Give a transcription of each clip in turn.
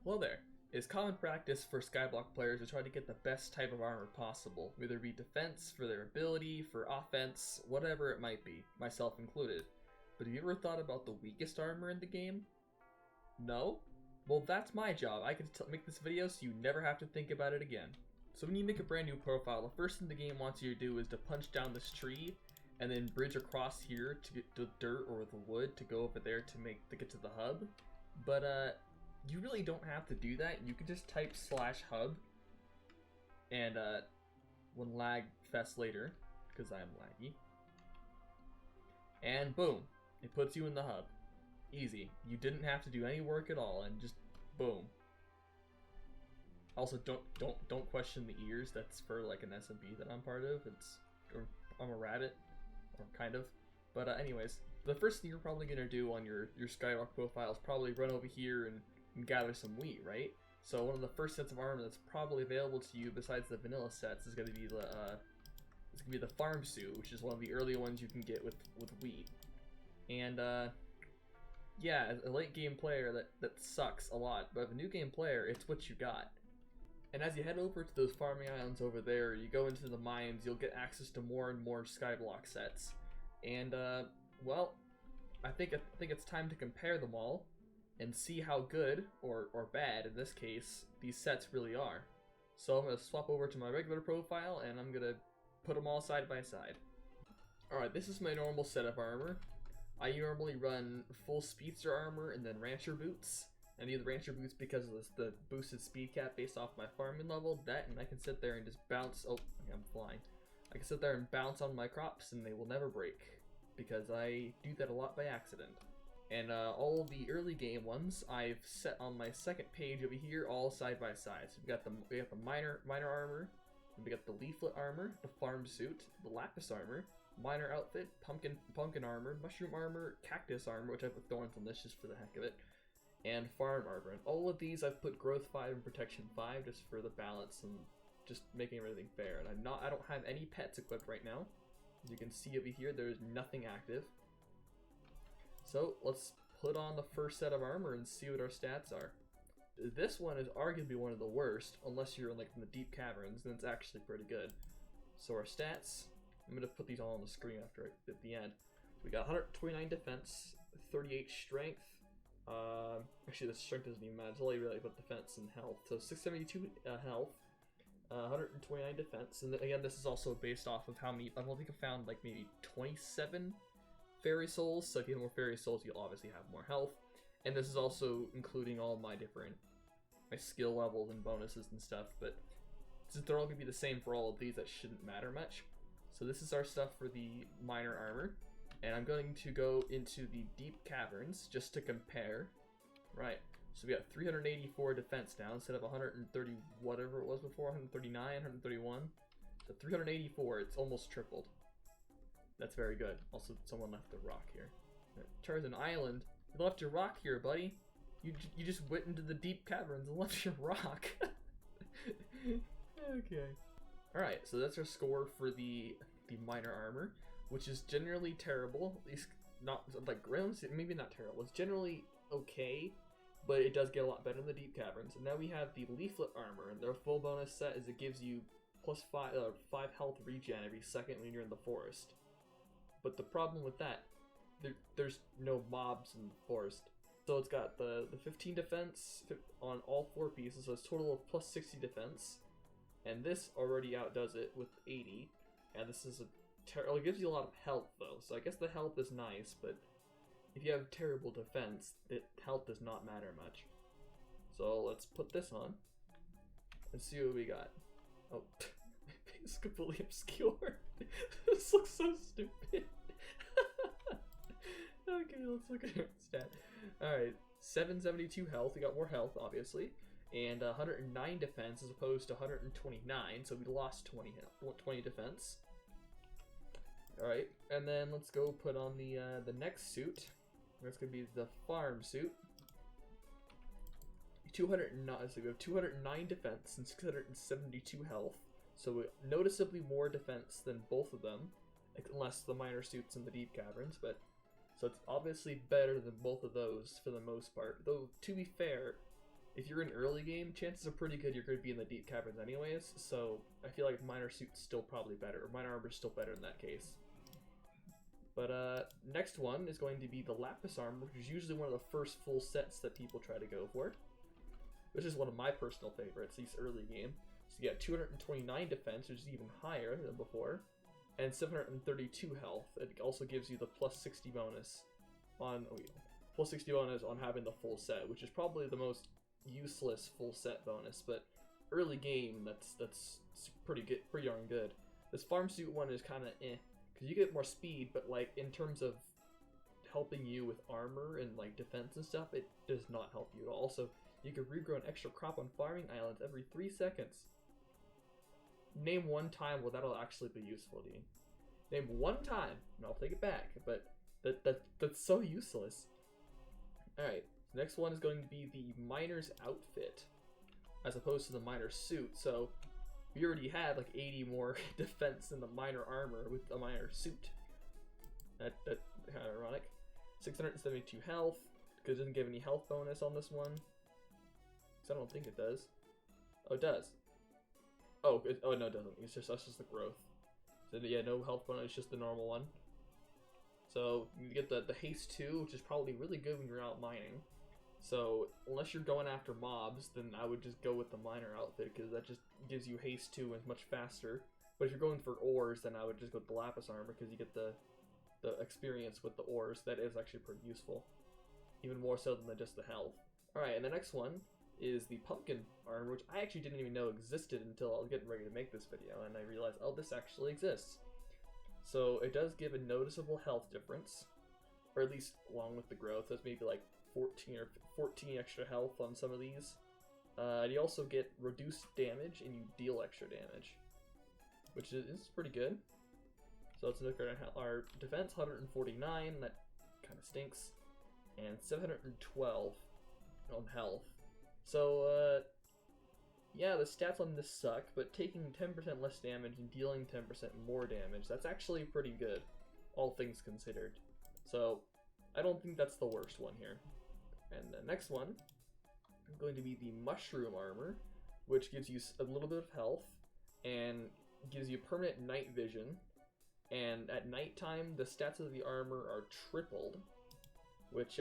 Hello there. It is common practice for Skyblock players to try to get the best type of armor possible, whether it be defense, for their ability, for offense, whatever it might be, myself included. But have you ever thought about the weakest armor in the game? No? Well, that's my job. I can make this video so you never have to think about it again. So when you make a brand new profile, the first thing the game wants you to do is to punch down this tree and then bridge across here to get the dirt or the wood to go over there to get to the hub. But you really don't have to do that. You can just type /hub and when lag fest later, because I'm laggy, and boom, it puts you in the hub. Easy. You didn't have to do any work at all, and just boom. Also, don't question the ears. That's for like an SMP that I'm part of. I'm a rabbit, or kind of. But anyways, the first thing you're probably gonna do on your Skyblock profile is probably run over here and gather some wheat, right? So one of the first sets of armor that's probably available to you besides the vanilla sets is gonna be the farm suit, which is one of the early ones you can get with wheat. And yeah, as a late game player, that sucks a lot, but as a new game player, it's what you got. And as you head over to those farming islands over there, you go into the mines, you'll get access to more and more Skyblock sets. And well, I think it's time to compare them all and see how good, or bad in this case, these sets really are. So I'm going to swap over to my regular profile and I'm going to put them all side by side. Alright, this is my normal set of armor. I normally run full speedster armor and then rancher boots. I need the rancher boots because of the boosted speed cap based off my farming level. That, and I can sit there and just bounce. Oh, I'm flying. I can sit there and bounce on my crops and they will never break, because I do that a lot by accident. And all the early game ones I've set on my second page over here, all side by side. So we got the minor armor, we got the leaflet armor, the farm suit, the lapis armor, minor outfit, pumpkin armor, mushroom armor, cactus armor, which I put thorns on this just for the heck of it, and farm armor. And all of these I've put growth 5 and protection 5 just for the balance and just making everything fair. And I don't have any pets equipped right now. As you can see over here, there's nothing active. So let's put on the first set of armor and see what our stats are. This one is arguably one of the worst, unless you're in the deep caverns, then it's actually pretty good. So our stats, I'm going to put these all on the screen at the end. We got 129 defense, 38 strength. Actually, the strength doesn't even matter. It's only really about defense and health. So 672 health, 129 defense, and again, this is also based off of how many. I don't think I found like maybe 27 fairy souls. So if you have more fairy souls, you'll obviously have more health. And this is also including all my skill levels and bonuses and stuff. But since they're all gonna be the same for all of these, that shouldn't matter much. So this is our stuff for the minor armor. And I'm going to go into the deep caverns just to compare. Right, so we got 384 defense now instead of 130 whatever it was before, 139, 131. So 384, it's almost tripled. That's very good. Also, someone left a rock here. Tarzan Island, you left your rock here, buddy. You just went into the deep caverns and left your rock. Okay. Alright, so that's our score for the minor armor, which is generally terrible. At least not like maybe not terrible. It's generally okay, but it does get a lot better in the deep caverns. And now we have the leaflet armor, and their full bonus set is it gives you plus 5 health regen every second when you're in the forest. But the problem with that, there's no mobs in the forest. So it's got the 15 defense on all 4 pieces, so it's a total of plus 60 defense. And this already outdoes it with 80. And this is it gives you a lot of health though, so I guess the health is nice, but if you have terrible defense, health does not matter much. So let's put this on and see what we got. Oh, it's completely obscure. This looks so stupid. Okay, let's look at our stat. Alright, 772 health, we got more health obviously, and 109 defense as opposed to 129, so we lost 20 defense. Alright, and then let's go put on the next suit. That's going to be the farm suit. 209, so we have 209 defense and 672 health. So noticeably more defense than both of them, unless the minor suits in the deep caverns, but so it's obviously better than both of those for the most part. Though, to be fair, if you're in early game, chances are pretty good you're going to be in the deep caverns anyways, so I feel like miner suit's still probably better, or miner armor's still better in that case. But next one is going to be the lapis armor, which is usually one of the first full sets that people try to go for, which is one of my personal favorites, at least early game. So you get 229 defense, which is even higher than before, and 732 health. It also gives you the plus 60 bonus on having the full set, which is probably the most useless full set bonus, but early game that's pretty good, pretty darn good. This farm suit one is kind of because you get more speed, but like in terms of helping you with armor and like defense and stuff, it does not help you at all. Also, you can regrow an extra crop on farming islands every 3 seconds. Name one time where that'll actually be useful to you. Name one time, and I'll take it back, but that's so useless. Alright, the next one is going to be the miner's outfit, as opposed to the miner's suit. So, we already had like 80 more defense in the miner armor with the miner suit. That's kind of ironic. 672 health, because it doesn't give any health bonus on this one. Because I don't think it does. Oh, it does. Oh, no, it doesn't. That's just the growth. So yeah, no health bonus, just the normal one. So you get the haste 2, which is probably really good when you're out mining. So unless you're going after mobs, then I would just go with the miner outfit, because that just gives you haste 2 and it's much faster. But if you're going for ores, then I would just go with the lapis armor, because you get the experience with the ores. That is actually pretty useful, even more so than just the health. Alright, and the next one is the pumpkin armor, which I actually didn't even know existed until I was getting ready to make this video, and I realized, oh, this actually exists. So it does give a noticeable health difference, or at least along with the growth. That's maybe like 14 extra health on some of these. You also get reduced damage, and you deal extra damage, which is pretty good. So let's look at our defense, 149, that kind of stinks, and 712 on health. So, yeah, the stats on this suck, but taking 10% less damage and dealing 10% more damage, that's actually pretty good, all things considered. So, I don't think that's the worst one here. And the next one is going to be the mushroom armor, which gives you a little bit of health, and gives you permanent night vision, and at nighttime, the stats of the armor are tripled, which,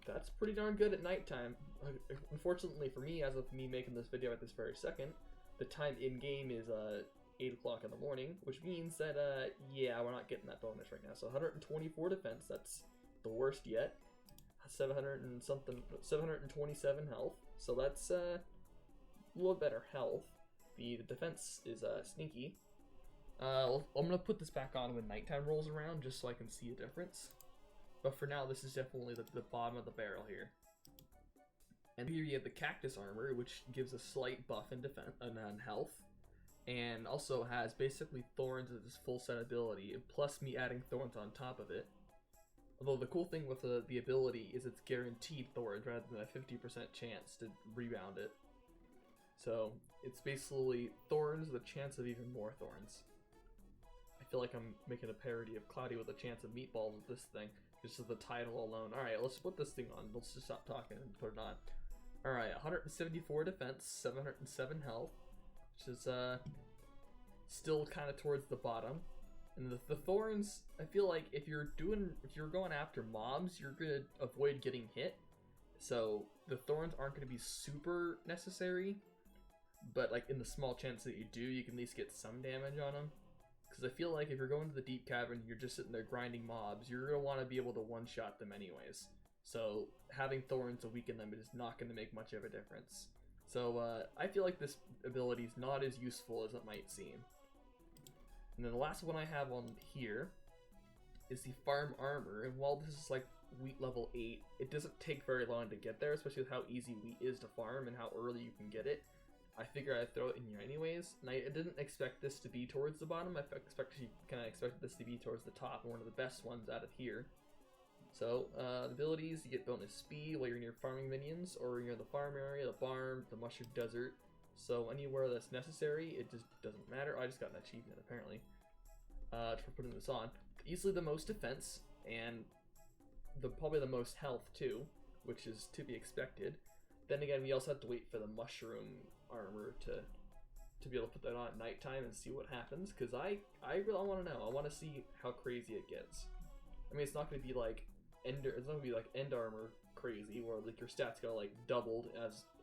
that's pretty darn good at nighttime. Unfortunately for me, as of me making this video at this very second, the time in-game is 8 o'clock in the morning, which means that, yeah, we're not getting that bonus right now. So 124 defense, that's the worst yet. 727 health, so that's a little better health. The defense is sneaky. I'm gonna put this back on when nighttime rolls around, just so I can see a difference. But for now, this is definitely the bottom of the barrel here. And here you have the cactus armor, which gives a slight buff in defense and health, and also has basically thorns as its full set ability, plus me adding thorns on top of it. Although the cool thing with the ability is it's guaranteed thorns rather than a 50% chance to rebound it. So it's basically thorns with a chance of even more thorns. I feel like I'm making a parody of Cloudy with a chance of meatballs with this thing. Just as the title alone. Alright, let's put this thing on. Let's just stop talking and put it on. Alright, 174 defense, 707 health, which is still kind of towards the bottom. And the thorns, I feel like if you're going after mobs, you're gonna avoid getting hit. So the thorns aren't gonna be super necessary, but like in the small chance that you do, you can at least get some damage on them. Because I feel like if you're going to the deep cavern and you're just sitting there grinding mobs, you're going to want to be able to one-shot them anyways. So having thorns to weaken them is not going to make much of a difference. So I feel like this ability is not as useful as it might seem. And then the last one I have on here is the farm armor. And while this is like wheat level 8, it doesn't take very long to get there, especially with how easy wheat is to farm and how early you can get it. I figure I'd throw it in here anyways, and I didn't expect this to be towards the bottom. I kind of expected this to be towards the top, one of the best ones out of here. So, the abilities, you get bonus speed while you're near farming minions, or you're in the farm area, the farm, the mushroom desert. So anywhere that's necessary, it just doesn't matter. I just got an achievement, apparently, for putting this on. Easily the most defense, and probably the most health, too, which is to be expected. then again, we also have to wait for the mushroom armor to be able to put that on at nighttime and see what happens. Because I really want to know. I want to see how crazy it gets. I mean, it's not going to be like it's not going to be like end armor crazy, where like your stats go like doubled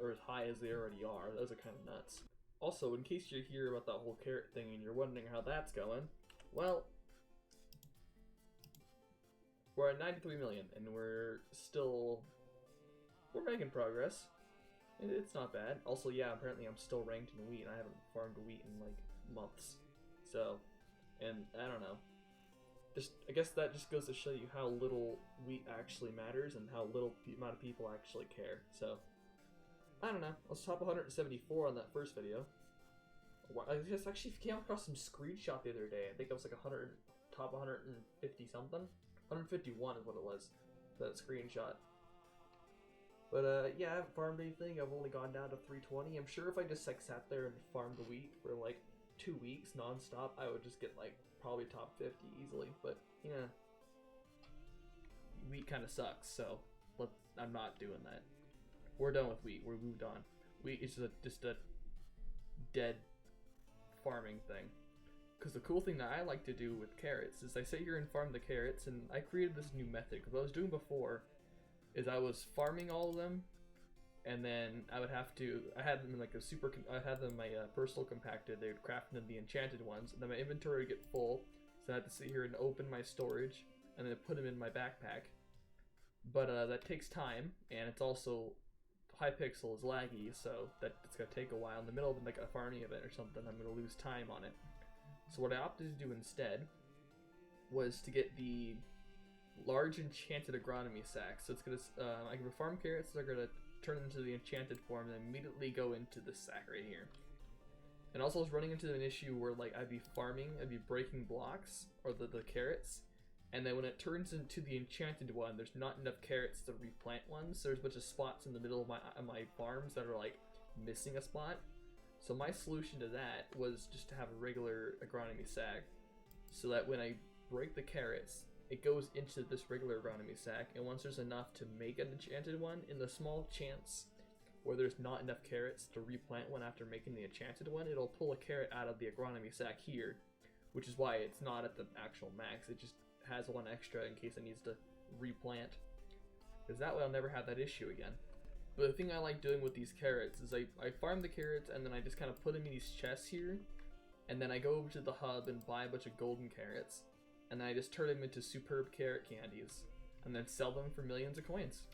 or as high as they already are. Those are kind of nuts. Also, in case you hear about that whole carrot thing and you're wondering how that's going, well, we're at 93 million and we're making progress. It's not bad. Also, yeah, apparently I'm still ranked in wheat and I haven't farmed wheat in like months. So, and I don't know. I guess that just goes to show you how little wheat actually matters and how little amount of people actually care. So, I don't know. Let's top 174 on that first video. I just actually came across some screenshot the other day. I think it was like top 150 something. 151 is what it was. That screenshot. But yeah, I haven't farmed anything. I've only gone down to 320. I'm sure if I just like sat there and farmed the wheat for like 2 weeks non-stop, I would just get like probably top 50 easily. But yeah, wheat kind of sucks, so I'm not doing that. We're done with wheat. We're moved on. Wheat is just a dead farming thing. Because the cool thing that I like to do with carrots is I sit here and farm the carrots, and I created this new method. Because what I was doing before is I was farming all of them, and then I had them in like I had them in my personal compacted. They would craft into the enchanted ones, and then my inventory would get full, so I had to sit here and open my storage, and then put them in my backpack. But that takes time, and it's also Hypixel is laggy, so it's gonna take a while. In the middle of like a farming event or something, I'm gonna lose time on it. So what I opted to do instead was to get the large enchanted agronomy sack. So it's gonna I can farm carrots that are gonna turn into the enchanted form and then immediately go into this sack right here. And also I was running into an issue where like I'd be breaking blocks or the carrots, and then when it turns into the enchanted one, there's not enough carrots to replant ones. So there's a bunch of spots in the middle of my farms that are like missing a spot. So my solution to that was just to have a regular agronomy sack, so that when I break the carrots, it goes into this regular agronomy sack, and once there's enough to make an enchanted one, in the small chance where there's not enough carrots to replant one after making the enchanted one, it'll pull a carrot out of the agronomy sack here, which is why it's not at the actual max. It just has one extra in case it needs to replant, because that way I'll never have that issue again. But the thing I like doing with these carrots is I farm the carrots, and then I just kind of put them in these chests here, and then I go over to the hub and buy a bunch of golden carrots, and then I just turn them into superb carrot candies, and then sell them for millions of coins.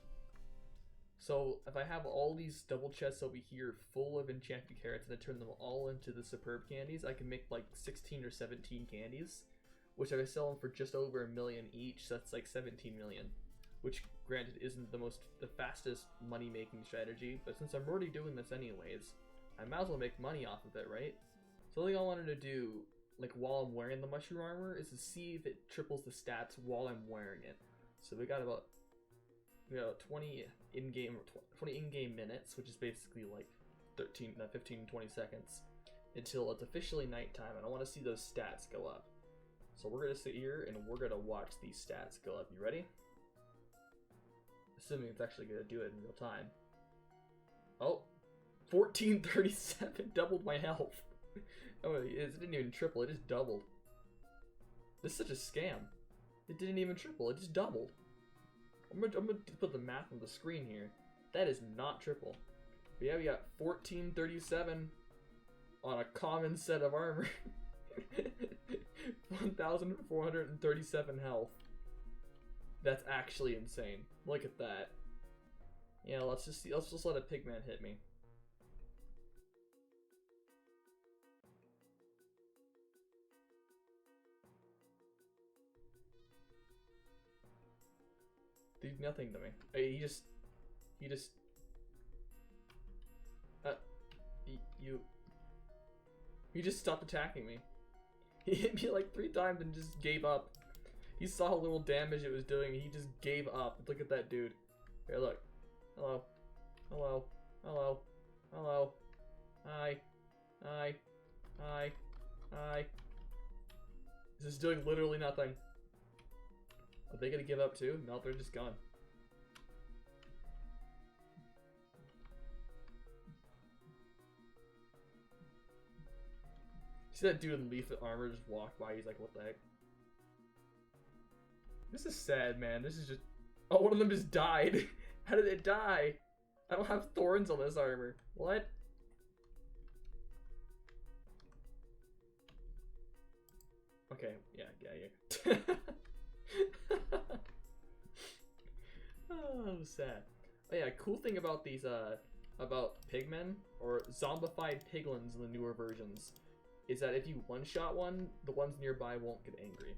So if I have all these double chests over here full of enchanted carrots, and I turn them all into the superb candies, I can make like 16 or 17 candies, which if I sell them for just over $1 million each, that's like 17 million. Which, granted, isn't the fastest money-making strategy, but since I'm already doing this anyways, I might as well make money off of it, right? So the thing I wanted to do, like while I'm wearing the mushroom armor, is to see if it triples the stats while I'm wearing it. So we got about 20 in-game minutes, which is basically like 15 to 20 seconds, until it's officially nighttime, and I want to see those stats go up. So we're gonna sit here and we're gonna watch these stats go up. You ready? Assuming it's actually going to do it in real time. Oh, 1437, doubled my health. Oh, it didn't even triple, it just doubled. This is such a scam. It didn't even triple, it just doubled. I'm gonna put the math on the screen here. That is not triple. But yeah, we got 1437 on a common set of armor. 1437 health. That's actually insane. Look at that. Yeah, let's just let a pigman hit me. Did nothing to me. He just stopped attacking me. He hit me like 3 times and just gave up. He saw how little damage it was doing, he just gave up. Look at that dude. Here, look. Hello. Hello. Hello. Hello. Hi. Hi. Hi. Hi. This is doing literally nothing. Are they gonna give up too? No, they're just gone. See that dude in leaflet armor just walk by, he's like, what the heck? This is sad, man. This is just... Oh, one of them just died. How did it die? I don't have thorns on this armor. What? Okay, yeah. Oh, sad. Oh yeah, cool thing about these, about pigmen, or zombified piglins in the newer versions, is that if you one-shot one, the ones nearby won't get angry.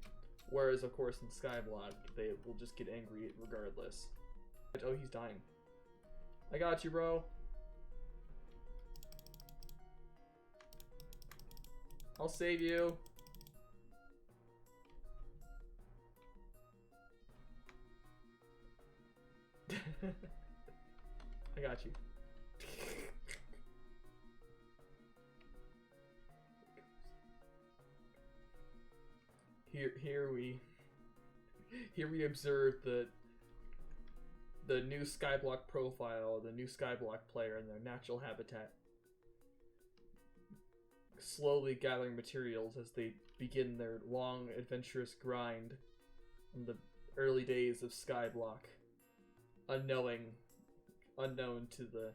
Whereas, of course, in Skyblock, they will just get angry regardless. Oh, he's dying. I got you, bro. I'll save you. I got you. Here we observe the new Skyblock profile, the new Skyblock player in their natural habitat, slowly gathering materials as they begin their long, adventurous grind in the early days of Skyblock, unknown to the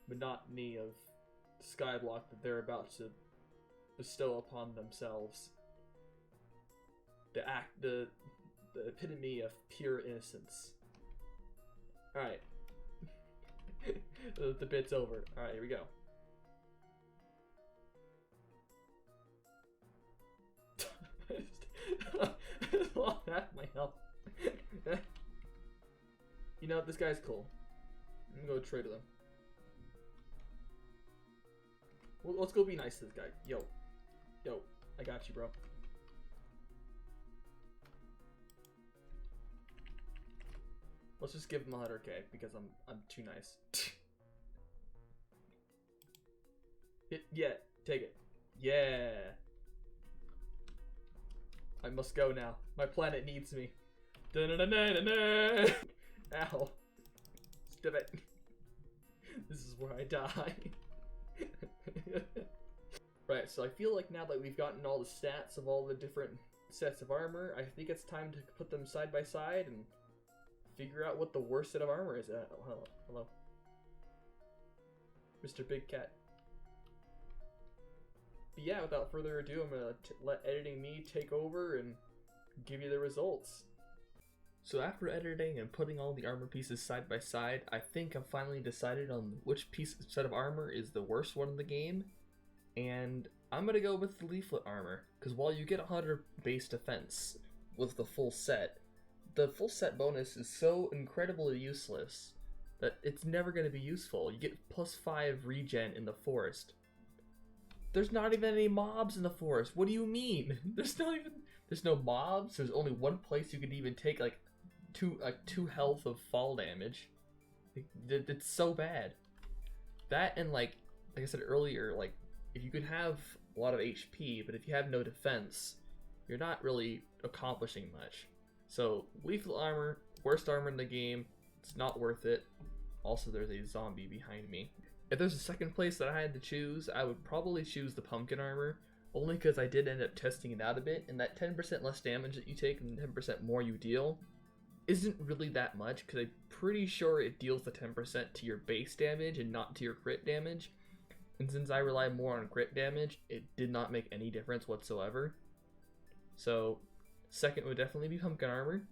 monotony of Skyblock that they're about to bestow upon themselves. The epitome of pure innocence. Alright. The bit's over. Alright, here we go. I lost half my health. You know, this guy's cool. I'm gonna go trade with him. Well, let's go be nice to this guy. Yo, I got you, bro. Let's just give him 100k because I'm too nice. Yeah, take it. Yeah. I must go now. My planet needs me. Da-na-na-na-na-na. Ow. Stop it. This is where I die. Right, so I feel like now that we've gotten all the stats of all the different sets of armor, I think it's time to put them side by side and figure out what the worst set of armor is. Oh, hello. Mr. Big Cat. But yeah, without further ado, I'm gonna let editing me take over and give you the results. So after editing and putting all the armor pieces side by side, I think I've finally decided on which set of armor is the worst one in the game. And I'm gonna go with the leaflet armor, because while you get 100 base defense with the full set bonus is so incredibly useless that it's never going to be useful. You get +5 regen in the forest. There's not even any mobs in the forest. What do you mean? There's no mobs. There's only one place you could even take like two health of fall damage. It's so bad. That and like I said earlier, like if you could have a lot of HP, but if you have no defense, you're not really accomplishing much. So, leaflet armor, worst armor in the game, it's not worth it. Also, there's a zombie behind me. If there's a second place that I had to choose, I would probably choose the pumpkin armor, only because I did end up testing it out a bit, and that 10% less damage that you take and 10% more you deal isn't really that much, because I'm pretty sure it deals the 10% to your base damage and not to your crit damage. And since I rely more on crit damage, it did not make any difference whatsoever. So, second would definitely be pumpkin armor.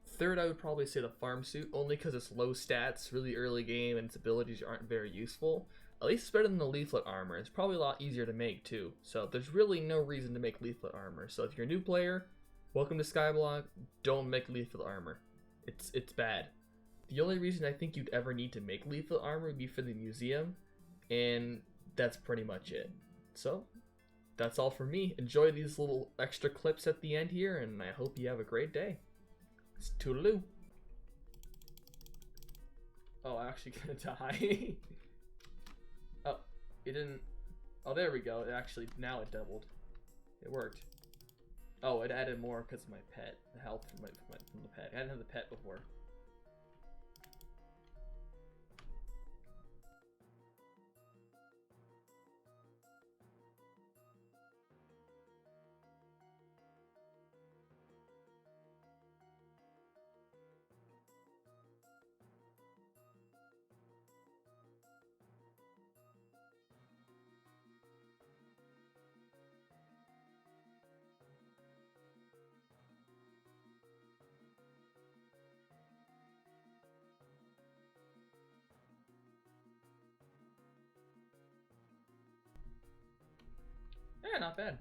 Third, I would probably say the farm suit, only because it's low stats, really early game, and its abilities aren't very useful. At least it's better than the leaflet armor. It's probably a lot easier to make too. So there's really no reason to make leaflet armor. So if you're a new player, welcome to Skyblock. Don't make leaflet armor. It's bad. The only reason I think you'd ever need to make leaflet armor would be for the museum, and that's pretty much it. So that's all for me. Enjoy these little extra clips at the end here, and I hope you have a great day. It's toodaloo. Oh, I'm actually gonna die. Oh, it didn't. Oh, there we go. It actually, now it doubled. It worked. Oh, it added more because of my pet. The health from the pet. I didn't have the pet before. not bad.